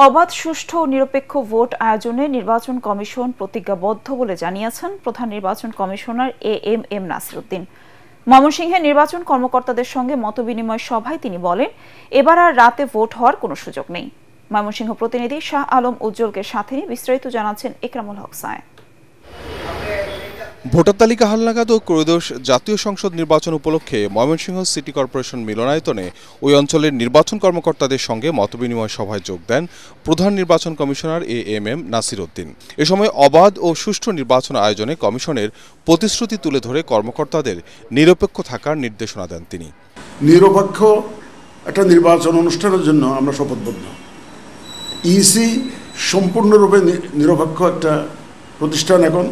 অবাধ, সুষ্ঠু ও নিরপেক্ষ ভোট আয়োজনে নির্বাচন কমিশন প্রতিজ্ঞাবদ্ধ বলে জানিয়েছেন প্রধান নির্বাচন কমিশনার এএমএম নাসির উদ্দিন। ময়মনসিংহে নির্বাচন কর্মকর্তাদের সঙ্গে মতবিনিময় সভায় তিনি বলেন, এবার আর রাতে ভোট হওয়ার কোনো সুযোগ নেই। ময়মনসিংহ প্রতিনিধি শাহ আলম উজ্জ্বলকে সাথে নিয়ে বিস্তারিত জানাচ্ছেন ইকরামুল হক সায়েম। ভোটার তালিকা হালনাগাদ ও ত্রয়োদশ জাতীয় সংসদ নির্বাচন উপলক্ষে ময়মনসিংহ সিটি কর্পোরেশন মিলনায়তনে ওই অঞ্চলের নির্বাচন কর্মকর্তাদের সঙ্গে মতবিনিময় সভায় যোগ দেন প্রধান নির্বাচন কমিশনার এএমএম নাসির উদ্দিন। এ সময় অবাধ ও সুষ্ঠু নির্বাচন আয়োজনে কমিশনের প্রতিশ্রুতি তুলে ধরে কর্মকর্তাদের নিরপেক্ষ থাকার নির্দেশনা দেন তিনি। নিরপেক্ষ একটা নির্বাচন অনুষ্ঠানের জন্য আমরা শপথবদ্ধ। ইসি সম্পূর্ণরূপে নিরপেক্ষ একটা প্রতিষ্ঠান এখন,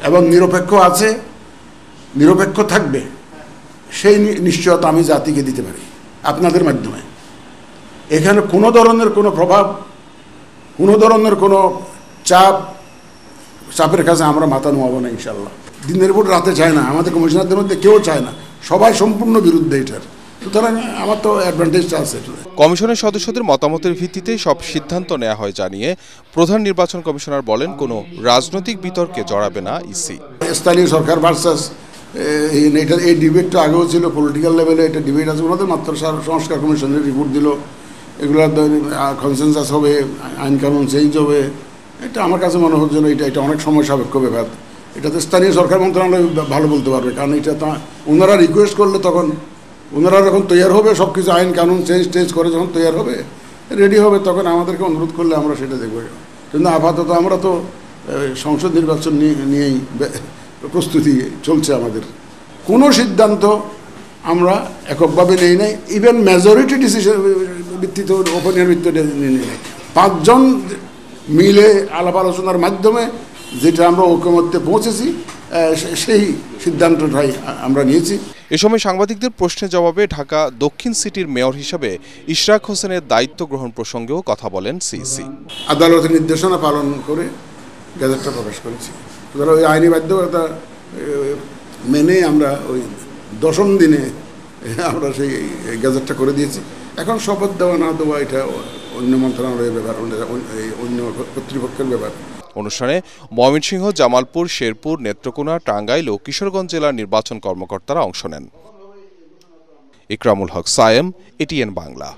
এবং নিরপেক্ষ আছে, নিরপেক্ষ থাকবে, সেই নিশ্চয়তা আমি জাতিকে দিতে পারি আপনাদের মাধ্যমে। এখানে কোনো ধরনের কোনো প্রভাব, কোনো ধরনের কোনো চাপের কাছে আমরা মাথা নোয়াবো না ইনশাল্লাহ। দিনের ভোট রাতে চায় না, আমাদের কমিশনারদের মধ্যে কেউ চায় না, সবাই সম্পূর্ণ বিরুদ্ধে এটার। সুতরাং আমার তো অ্যাডভান্টেজটা আছে। কমিশনের সদস্যদের মতামতের ভিত্তিতে সব সিদ্ধান্ত নেওয়া হয় জানিয়ে প্রধান নির্বাচন কমিশনার বলেন, কোনো রাজনৈতিক বিতর্কে জড়াবে না ইসি। স্থানীয় সরকার ভার্সাস এই ডিবেটটা আগেও ছিল, পলিটিক্যাল লেভেলে এটা ডিবেট আছে। ওনাদের মাত্র সংস্কার কমিশনের রিপোর্ট দিল, এগুলোর কনসেনসাস হবে, আইন কানুন চেঞ্জ হবে। এটা আমার কাছে মনে হচ্ছে না এটা অনেক সময় সাপেক্ষ ব্যাপার। এটা তো স্থানীয় সরকার মন্ত্রণালয় ভালো বলতে পারবে, কারণ এটা তো ওনারা রিকোয়েস্ট করলে তখন ওনারা যখন তৈরি হবে, সব কিছু আইন কানুন চেঞ্জ করে যখন তৈরি হবে, রেডি হবে, তখন আমাদেরকে অনুরোধ করলে আমরা সেটা দেখব। কিন্তু আপাতত আমরা তো সংসদ নির্বাচন নিয়েই প্রস্তুতি চলছে আমাদের। কোনো সিদ্ধান্ত আমরা এককভাবে নেই নাই, ইভেন মেজরিটি ডিসিশন ভিত্তিতে, ওপেনের ভিত্তিতে নিয়ে নেই। 5 জন মিলে আলাপ আলোচনার মাধ্যমে যেটা আমরা ঐকমত্যে পৌঁছেছি, সেই সিদ্ধান্তটাই আমরা নিয়েছি। এ সময় সাংবাদিকদের প্রশ্নের জবাবে ঢাকা দক্ষিণ সিটির মেয়র হিসেবে ইশরাক হোসেনের দায়িত্ব গ্রহণ প্রসঙ্গেও কথা বলেন সিইসি। আদালতের নির্দেশনা পালন করে গ্যাজেটটা প্রকাশ করেছি। সুতরাং ওই আইনি বাধ্যবাধকতা মেনে আমরা ওই 10ম দিনে আমরা সেই গ্যাজেটটা করে দিয়েছি। এখন শপথ দেওয়া না দেওয়া এটা অন্য মন্ত্রণালয়ের ব্যাপার, অন্য কর্তৃপক্ষের ব্যাপার। অনুষ্ঠানে ময়মনসিংহ, জামালপুর, শেরপুর, নেত্রকোনা, টাঙ্গাইল ও কিশোরগঞ্জ জেলার নির্বাচন কর্মকর্তারা অংশ নেন। ইকরামুল হক সায়েম, এটিএন বাংলা।